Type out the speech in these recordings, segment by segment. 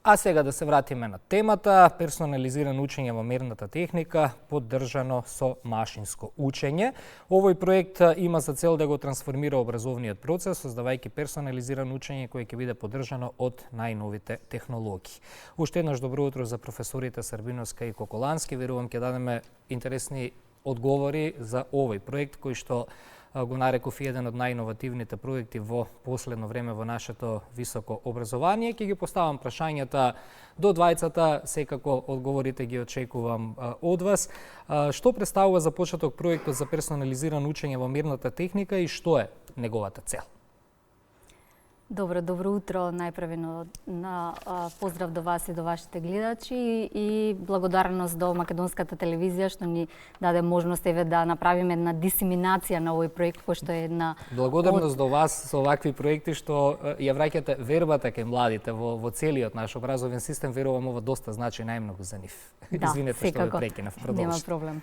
А сега да се вратиме на темата. Персонализирано учење во мерната техника, поддржано со машинско учење. Овој проект има за цел да го трансформира образовниот процес, создавајќи персонализирано учење кое ќе биде поддржано од најновите технологии. Уште еднаш добро утро за професорите Србиновска и Коколански. Верувам ќе дадеме интересни одговори за овој проект кој што го нареков еден од најиновативните проекти во последно време во нашето високо образование. Ќе ги поставам прашањата до двајцата, секако одговорите ги очекувам од вас. Што представува за почеток проектот за персонализирано учење во мерната техника и што е неговата цел? Добро утро, најпрвено на поздрав до вас и до вашите гледачи и благодарност до Македонската телевизија што ни даде можност да направиме една дисеминација на овој проект кој што е една благодарност до вас со овакви проекти што ја враќате вербата кај младите во целиот наш образовен систем. Верувам ова доста значи најмногу за нив. Да, извинете што ве прекинав, продолжите. Нема проблем.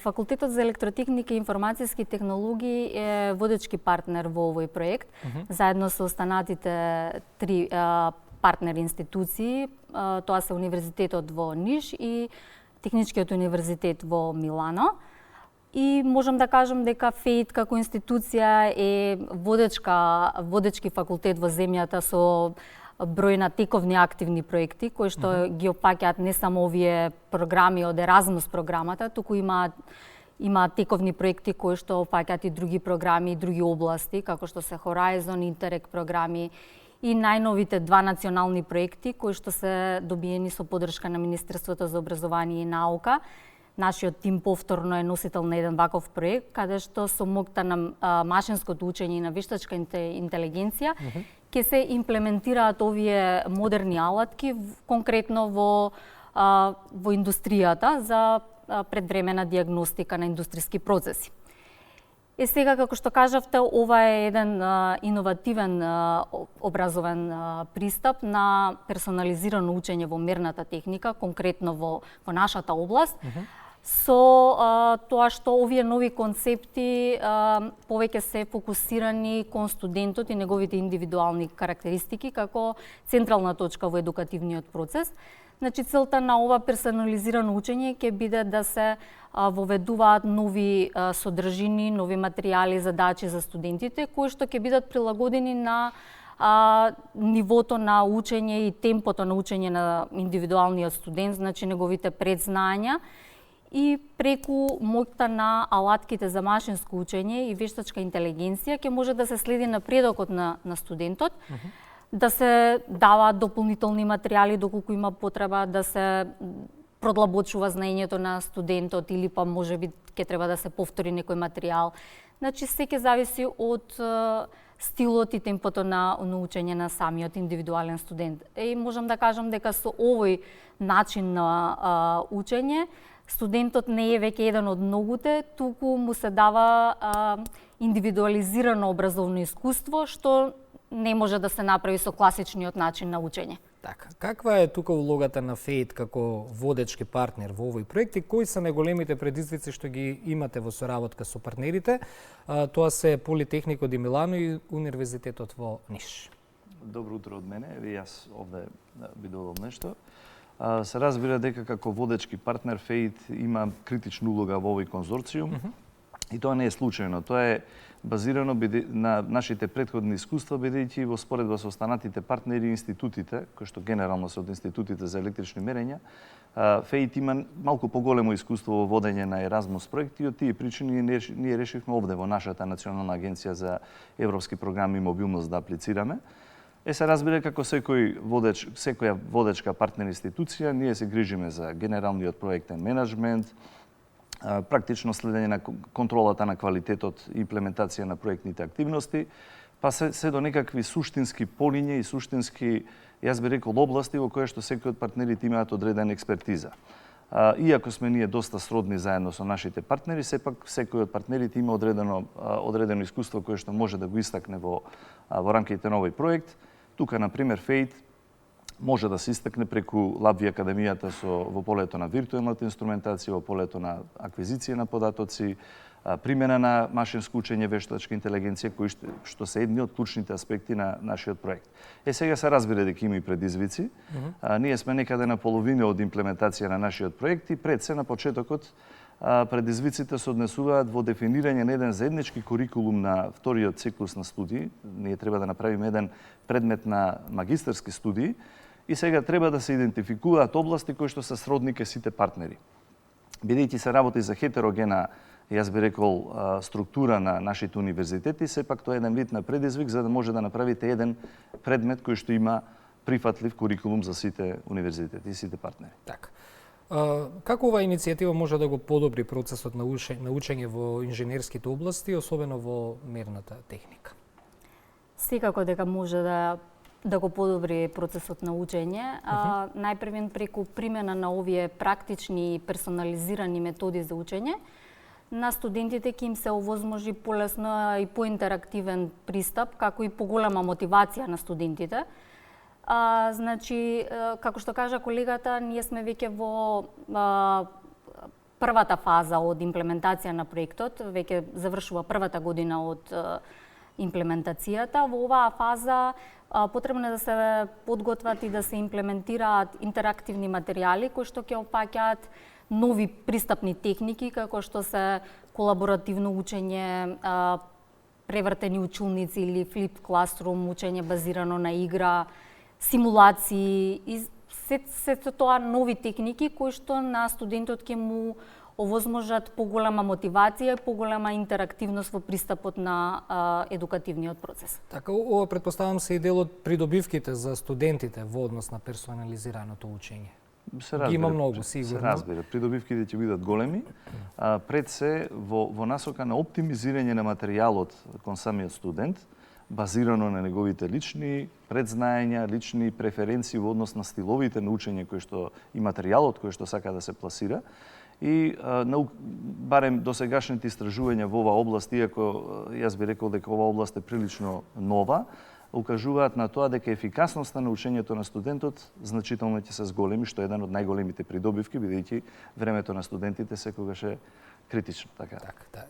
Факултетот за електротехника и информацијски технологии е водечки партнер во овој проект, заедно со останатите три партнер институции. Тоа се Универзитетот во Ниш и Техничкиот универзитет во Милано. И можам да кажам дека ФЕИТ како институција е водечки факултет во земјата со број на тековни активни проекти кои што ги опаќаат не само овие програми од Еразмус програмата, туку има тековни проекти кои што опаќаат и други програми и други области, како што се Horizon, Интерек програми и најновите два национални проекти кои што се добиени со поддршка на Министерството за образование и наука. Нашиот тим повторно е носител на еден ваков проект, каде што со моќта на машинското учење и на вештачка интелигенција ќе се имплементираат овие модерни алатки конкретно во индустријата за предвремена дијагностика на индустријски процеси. Сега, како што кажавте, ова е еден иновативен образовен пристап на персонализирано учење во мерната техника, конкретно во нашата област, со тоа што овие нови концепти повеќе се фокусирани кон студентот и неговите индивидуални карактеристики како централна точка во едукативниот процес. Значи, целта на ова персонализирано учење ќе биде да се воведуваат нови содржини, нови материјали, задачи за студентите, кои што ќе бидат прилагодени на нивото на учење и темпото на учење на индивидуалниот студент, значи неговите предзнања, и преку моќта на алатките за машинско учење и вештачка интелигенција ќе може да се следи напредокот на студентот, да се даваат дополнителни материјали доколку има потреба, да се продлабочува знаењето на студентот или па можеби ќе треба да се повтори некој материјал. Значи, се ќе зависи од стилот и темпото на учење на самиот индивидуален студент. И можам да кажам дека со овој начин на учење студентот не е веќе еден од многуте, туку му се дава индивидуализирано образовно искуство, што не може да се направи со класичниот начин на учење. Така, каква е тука улогата на ФЕИТ како водечки партнер во овој проект и кои се најголемите предизвици што ги имате во соработка со партнерите? Тоа се Политехникот ди Милано и Универзитетот во Ниш. Добро утро од мене. И јас овде би додал нешто. Се разбира дека како водечки партнер ФЕИТ има критична улога во овој конзорциум и тоа не е случајно. Тоа е базирано на нашите претходни искуства, бидејќи во споредба со останатите партнери и институтите, кои што генерално се од институтите за електрични мерења, ФЕИТ има малку поголемо искуство во водење на Еразмус проекти и од тие причини ние решивме овде во нашата Национална агенција за европски програми и мобилност да аплицираме. Се разбира како секоја водечка партнер институција, ние се грижиме за генералниот проектен менеджмент, практично следење на контролата на квалитетот и имплементација на проектните активности, па се до некакви суштински полиња и суштински, јас би рекол, области во кои што секој од партнерите имаат одредена експертиза. Иако сме ние доста сродни заедно со нашите партнери, сепак секој од партнерите има одредено искуство кое што може да го истакне во рамките на овој проект. Тука, например, ФЕИТ може да се истакне преку Лабви Академијата во полето на виртуелната инструментација, во полето на аквизиција на податоци, примена на машинско учење, вештачка интелигенција, кои што се едни од клучните аспекти на нашиот проект. Сега се разбира дека има и предизвици. Ние сме некаде на половина од имплементација на нашиот проект и пред се на почетокот предизвиците се однесуваат во дефинирање на еден заеднички курикулум на вториот циклус на студии. Ние треба да направиме еден предмет на магистарски студии и сега треба да се идентификуваат области кои што се сродни ке сите партнери. Бидејќи се работи за хетерогена, јас би рекол, структура на нашите универзитети, сепак тоа е еден вид на предизвик за да може да направите еден предмет кој што има прифатлив курикулум за сите универзитети и сите партнери. Така. Како оваа иницијатива може да го подобри процесот на учење во инженерските области, особено во мерната техника? Секако дека може да го подобри процесот на учење, најпрвен преку примена на овие практични и персонализирани методи за учење, на студентите ќе им се овозможи полесно и поинтерактивен пристап, како и поголема мотивација на студентите. Значи, како што кажа колегата, ние сме веќе во првата фаза од имплементација на проектот, веќе завршува првата година од имплементацијата. Во оваа фаза потребно е да се подготват и да се имплементираат интерактивни материјали кои што ќе опаќаат нови пристапни техники, како што се колаборативно учење, превртени училници или флип класрум, учење базирано на игра, симулации и сето тоа нови техники кои што на студентот ќе му овозможат поголема мотивација и поголема интерактивност во пристапот на едукативниот процес. Така, ова претпоставам се и дел од придобивките за студентите во однос на персонализираното учење. Ги има многу, сигурно. Се разбира, придобивките ќе бидат големи. Пред се во насока на оптимизирање на материјалот кон самиот студент, базирано на неговите лични предзнаења, лични преференции во однос на стиловите на учење кои што и материјалот кој што сака да се пласира. И барем досегашните истражувања во оваа област, иако јас би рекол дека оваа област е прилично нова, укажуваат на тоа дека ефикасноста на учењето на студентот значително ќе се зголеми, што е еден од најголемите придобивки, бидејќи времето на студентите секогаш е критично. Така. Да.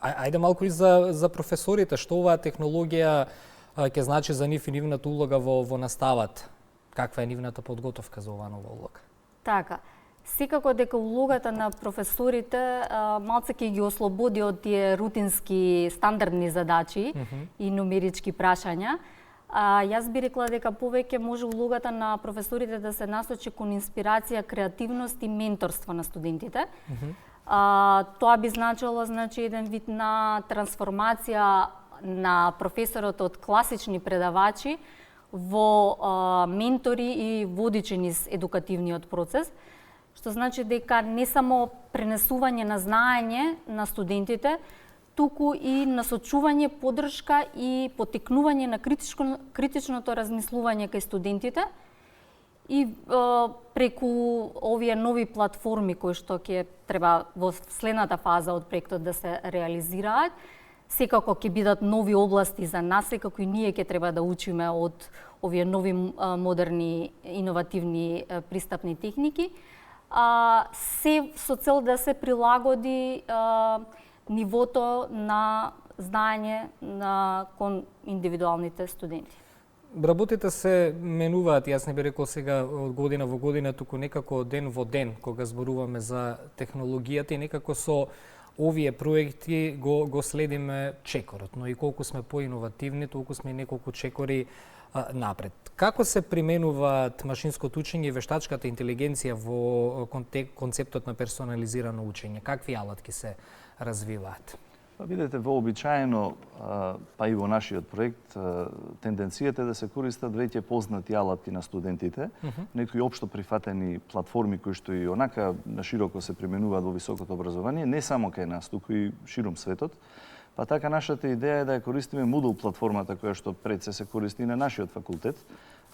Ајде малку и за професорите, што оваа технологија ќе значи за нив и нивната улога во наставата? Каква е нивната подготовка за оваа нова улога? Така. Секако дека улогата на професорите малце ќе ги ослободи од тие рутински стандардни задачи и нумерички прашања. Јас би рекла дека повеќе може улогата на професорите да се насочи кон инспирација, креативност и менторство на студентите. Тоа би значило еден вид на трансформација на професорот од класични предавачи во ментори и водичи низ едукативниот процес, што значи дека не само пренесување на знаење на студентите, туку и насочување, поддршка и поттикнување на критичното размислување кај студентите и преку овие нови платформи кои што ќе треба во следната фаза од проектот да се реализираат, секако ќе бидат нови области за нас, секако и ние ќе треба да учиме од овие нови модерни иновативни пристапни техники, се со цел да се прилагоди нивото на знаење кон индивидуалните студенти. Работите се менуваат, јас не би рекол сега од година во година, туку некако ден во ден, кога зборуваме за технологијата и некако со овие проекти го следиме чекорот, но и колку сме поиновативни, толку сме и неколку чекори напред. Како се применуваат машинското учење и вештачката интелигенција во концептот на персонализирано учење? Какви алатки се развиваат? Видете, вообичаено, па и во нашиот проект, тенденцијата е да се користат веќе познати алатки на студентите, некои општо прифатени платформи кои што и онака нашироко се применуваат во високото образование, не само кај нас, туку и ширум светот. Па така нашата идеја е да ја користиме Moodle платформата која што пред се користи на нашиот факултет.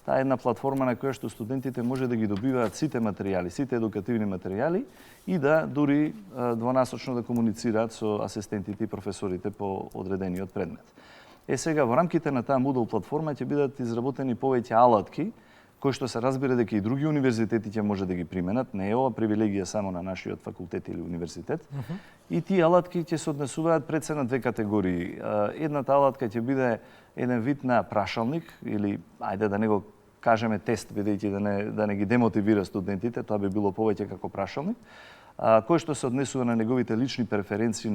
Таа е една платформа на која што студентите може да ги добиваат сите материјали, сите едукативни материјали и да дури двонасочно да комуницираат со асистентите и професорите по одредениот предмет. Сега во рамките на таа Moodle платформа ќе бидат изработени повеќе алатки кој што се разбира дека и други универзитети ќе може да ги применат, не е ова привилегија само на нашиот факултет или универзитет. И тие алатки ќе се однесуваат пред се на две категории. Едната алатка ќе биде еден вид на прашалник или ајде да не го кажеме тест, бидејќи да не ги демотивира студентите, тоа би било повеќе како прашалник, кој што се однесува на неговите лични преференции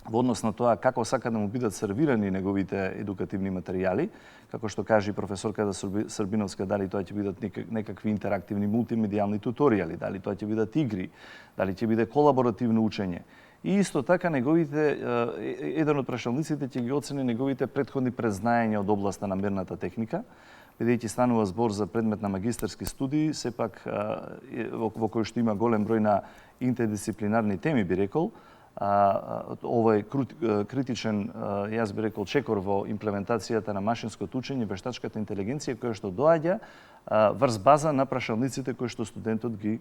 во однос на тоа како сака да му бидат сервирани неговите едукативни материјали, како што кажа и професорката Србиновска, дали тоа ќе бидат некакви интерактивни мултимедијални туторијали, дали тоа ќе бидат игри, дали ќе биде колаборативно учење. И исто така еден од прашалниците ќе ги оцени неговите претходни презнаења од областа на мерната техника, бидејќи станува збор за предмет на магистарски студии, сепак во кој што има голем број на интердисциплинарни теми, би рекол, овој критичен, јас би рекол, чекор во имплементацијата на машинското учење, вештачката интелигенција, која што доаѓа врз база на прашалниците кои што студентот ги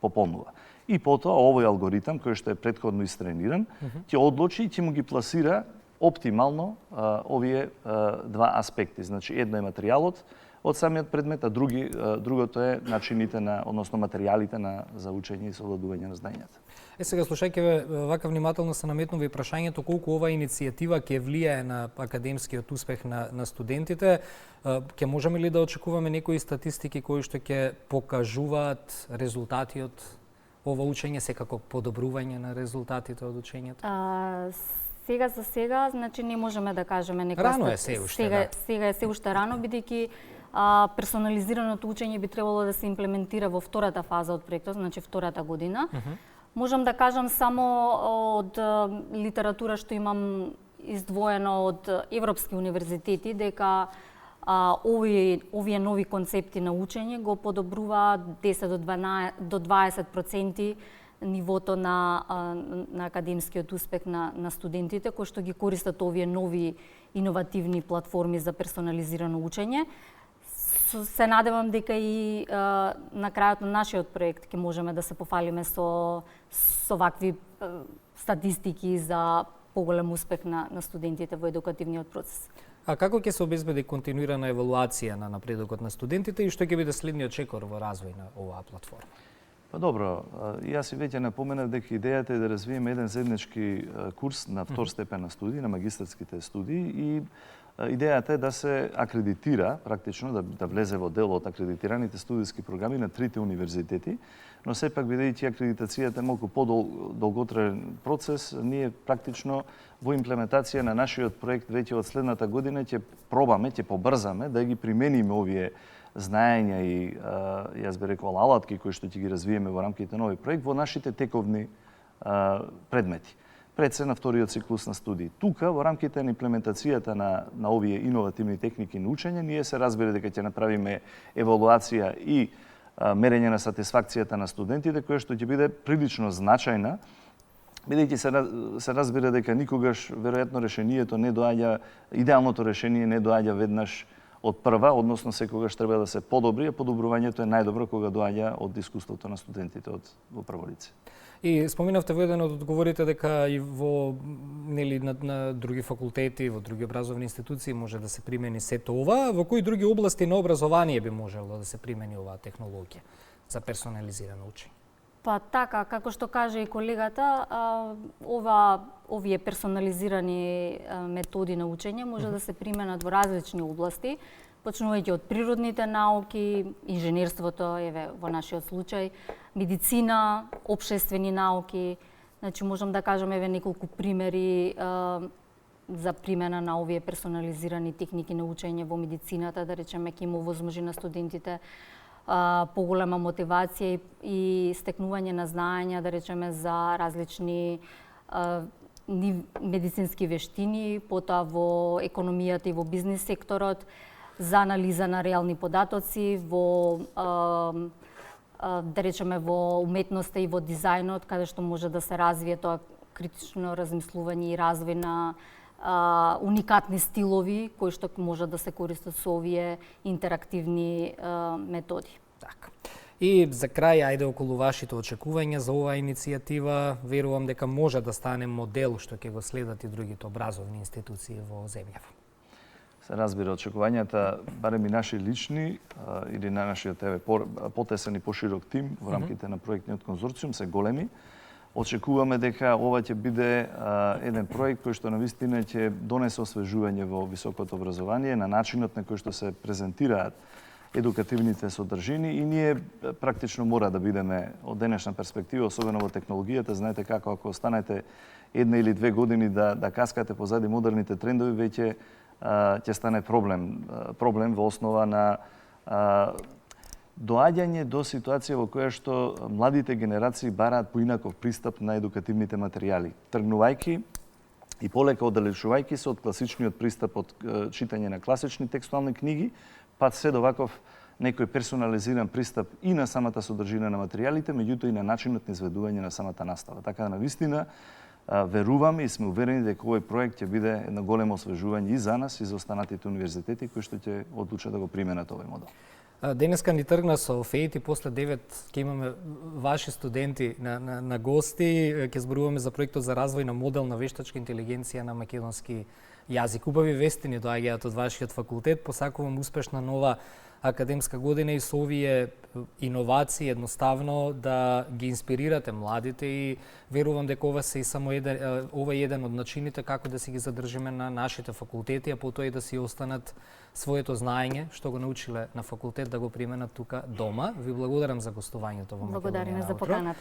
пополнува. И потоа овој алгоритам, кој што е претходно истрениран, ќе одлучи и ќе му ги пласира оптимално овие два аспекти. Значи, едно е материјалот од самиот предмет, а другото е начините односно материјалите за учење и совладување на знаењата. Сега, слушајќи ве вака внимателно, се наметнува и прашањето колку оваа иницијатива ќе влијае на академскиот успех на студентите. Ќе можеме ли да очекуваме некои статистики кои што ќе покажуваат резултати од ова учење, секако подобрување на резултатите од учењето? Сега за сега, значи не можеме да кажеме некоја рано е се уште. Сега е се уште рано, бидејќи персонализираното учење би требало да се имплементира во втората фаза од проектот, значи втората година. Можам да кажам само од литература што имам издвоено од европски универзитети дека овие нови концепти на учење го подобруваат 10 до 20% нивото на академскиот успех на студентите кои што ги користат овие нови иновативни платформи за персонализирано учење. Се надевам дека и на крајот на нашиот проект ќе можеме да се пофалиме со вакви статистики за поголем успех на студентите во едукативниот процес. А како ќе се обезбеди континуирана евалуација на напредокот на студентите и што ќе биде следниот чекор во развој на оваа платформа? Па добро, јас и веќе напоменав дека идејата е да развиеме еден заеднички курс на втор степен на студии, на магистарските студии, и идејата е да се акредитира, практично да влезе во дел од акредитираните студиски програми на трите универзитети, но сепак бидејќи акредитацијата е малку подолготраен процес, ние практично во имплементација на нашиот проект веќе од следната година ќе пробаме, ќе побрзаме да ги примениме овие знаења и јас би рекол алатки кои што ќе ги развиеме во рамките на овој проект во нашите тековни предмети. Пред се на вториот циклус на студии. Тука, во рамките на имплементацијата на овие иновативни техники на учење, ние се разбира дека ќе направиме евалуација и мерење на сатисфакцијата на студентите, која што ќе биде прилично значајна, бидејќи се разбира дека никогаш, веројатно, решението не доаѓа, идеалното решение не доаѓа веднаш од прва, односно секогаш треба да се подобри, а подобрувањето е најдобро кога доаѓа од искуството на студентите од прво лице. И споминавте во еден од одговорите дека и во на други факултети, во други образовни институции може да се примени сето ова. Во кои други области на образование би можело да се примени оваа технологија за персонализирано учење? Па така, како што кажа и колегата, овие персонализирани методи на учење може да се применат во различни области, почнувајќи од природните науки, инженерството, во нашиот случај, медицина, општествени науки. Значи, можам да кажам неколку примери за примена на овие персонализирани техники на учење во медицината, да речеме, ќе им овозможи на студентите поголема мотивација и стекнување на знаења, да речеме, за различни медицински вештини, потоа во економијата и во бизнис секторот, за анализа на реални податоци, да речеме, во уметноста и во дизајнот, каде што може да се развие тоа критично размислување и развој на уникатни стилови кои што може да се користат со овие интерактивни методи. Така. И за крај, ајде околу вашите очекувања за оваа иницијатива, верувам дека може да стане модел што ќе го следат и другите образовни институции во земјава. се разбира, очекувањата, барем и наши лични или на нашиот потесен и поширок тим во рамките на проектниот конзорциум се големи. Очекуваме дека ова ќе биде еден проект кој што навистина ќе донесе освежување во високото образование на начинот на кој што се презентираат едукативните содржини и ние практично мора да бидеме од денешна перспектива, особено во технологијата, знаете како ако останете 1 или 2 години да каскате позади модерните трендови, веќе ќе стане проблем во основа на доаѓање до ситуација во која што младите генерации бараат поинаков пристап на едукативните материјали, тргнувајќи и полека оддалечувајќи се од класичниот пристап од читање на класични текстуални книги, па се до ваков некој персонализиран пристап и на самата содржина на материјалите, меѓутоа и на начинот на изведување на самата настава. Така да навистина веруваме и сме уверени дека овој проект ќе биде едно големо освежување и за нас и за останатите универзитети кои што ќе одлучат да го применат овој модел. Денеска ни тргна со ФЕИТ и после 9 ќе имаме ваши студенти на гости. Ќе зборуваме за проектот за развој на модел на вештачка интелигенција на македонски јазик. Убави вести ни доаѓаат од вашиот факултет. Посакувам успешна нова академска година и со овие иновации едноставно да ги инспирирате младите и верувам дека ова е еден од начините како да си ги задржиме на нашите факултети, а потоа и да си останат своето знаење што го научиле на факултет да го применат тука дома. Ви благодарам за гостувањето во Македонија. Благодариме за поканата.